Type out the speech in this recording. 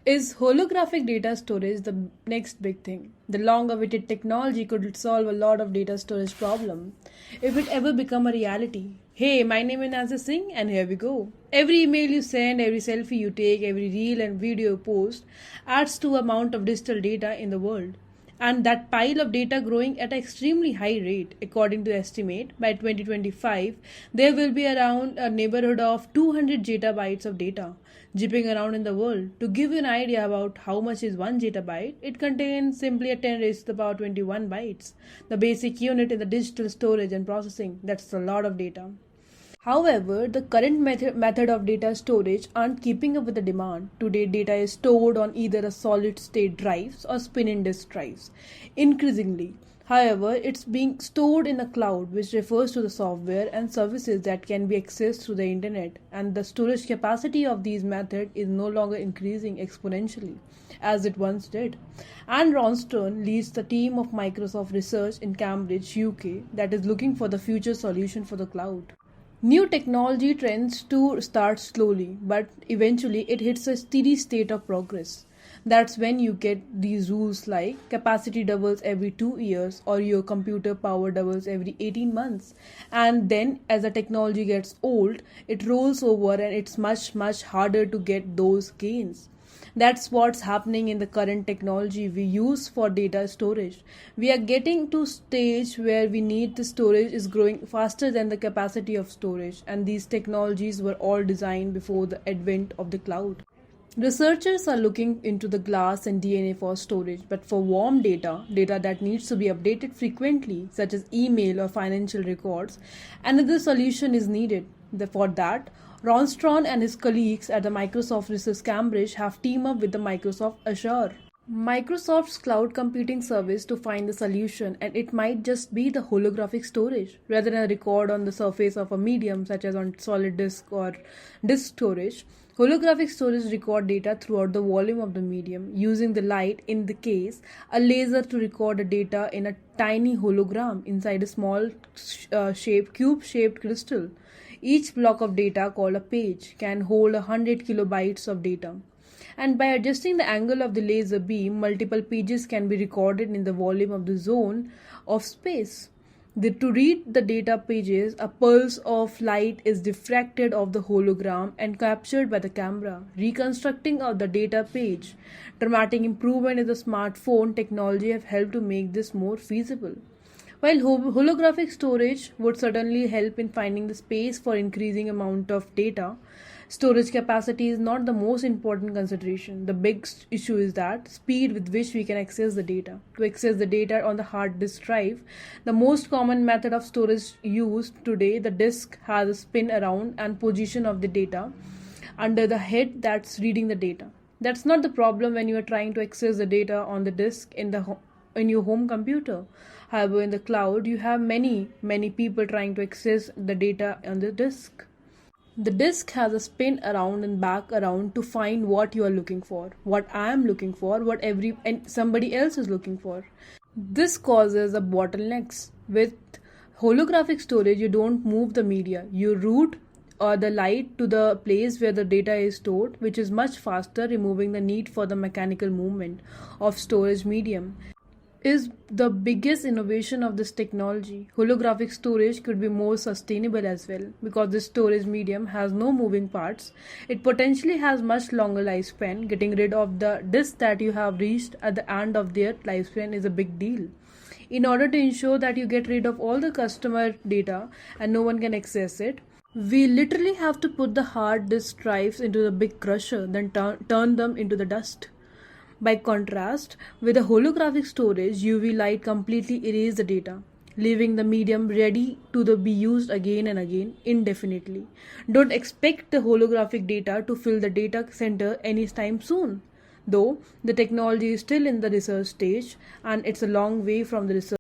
Is holographic data storage the next big thing? The long-awaited technology could solve a lot of data storage problem if it ever become a reality. Hey, my name is Nancy Singh and here we go. Every email you send, every selfie you take, every reel and video you post adds to amount of digital data in the world. And that pile of data growing at an extremely high rate. According to estimate, by 2025, there will be around a neighborhood of 200 zettabytes of data jipping around in the world. To give you an idea about how much is 1 zettabyte, it contains simply a 10 raised to the power 21 bytes, the basic unit in the digital storage and processing. That's a lot of data. However, the current method of data storage aren't keeping up with the demand. Today, data is stored on either a solid state drives or spinning disk drives. Increasingly, however, it's being stored in the cloud, which refers to the software and services that can be accessed through the internet. And the storage capacity of these methods is no longer increasing exponentially as it once did. And Ron Stern leads the team of Microsoft Research in Cambridge, UK, that is looking for the future solution for the cloud. New technology trends to start slowly, but eventually it hits a steady state of progress. That's when you get these rules like capacity doubles every 2 years or your computer power doubles every 18 months. And then as the technology gets old, it rolls over and it's much harder to get those gains. That's what's happening in the current technology we use for data storage. We are getting to stage where we need the storage is growing faster than the capacity of storage, and these technologies were all designed before the advent of the cloud. Researchers are looking into the glass and DNA for storage, but for warm data that needs to be updated frequently, such as email or financial records, another solution is needed. For that, Ronstron and his colleagues at the Microsoft Research Cambridge have teamed up with the Microsoft Azure, Microsoft's cloud computing service, to find the solution, and it might just be the holographic storage rather than a record on the surface of a medium such as on solid disk or disk storage. Holographic storage record data throughout the volume of the medium using the light, in the case a laser, to record the data in a tiny hologram inside a small cube shaped crystal. Each block of data, called a page, can hold 100 kilobytes of data. And by adjusting the angle of the laser beam, multiple pages can be recorded in the volume of the zone of space. To read the data pages, a pulse of light is diffracted off the hologram and captured by the camera, reconstructing of the data page. Dramatic improvement in the smartphone technology have helped to make this more feasible. While holographic storage would certainly help in finding the space for increasing amount of data, storage capacity is not the most important consideration. The big issue is that speed with which we can access the data. To access the data on the hard disk drive, the most common method of storage used today, the disk has a spin around and position of the data under the head that's reading the data. That's not the problem when you are trying to access the data on the disk in your home computer. However, in the cloud, you have many people trying to access the data on the disk. The disk has a spin around and back around to find what you are looking for, what I am looking for, what and somebody else is looking for. This causes a bottlenecks. With holographic storage, you don't move the media. You route or the light to the place where the data is stored, which is much faster, removing the need for the mechanical movement of storage medium. Is the biggest innovation of this technology. Holographic storage could be more sustainable as well because this storage medium has no moving parts. It potentially has much longer lifespan. Getting rid of the disk that you have reached at the end of their lifespan is a big deal. In order to ensure that you get rid of all the customer data and no one can access it, we literally have to put the hard disk drives into the big crusher, then turn them into the dust. By contrast, with a holographic storage, UV light completely erases the data, leaving the medium ready to be used again and again indefinitely. Don't expect the holographic data to fill the data center anytime soon, though the technology is still in the research stage and it's a long way from the research.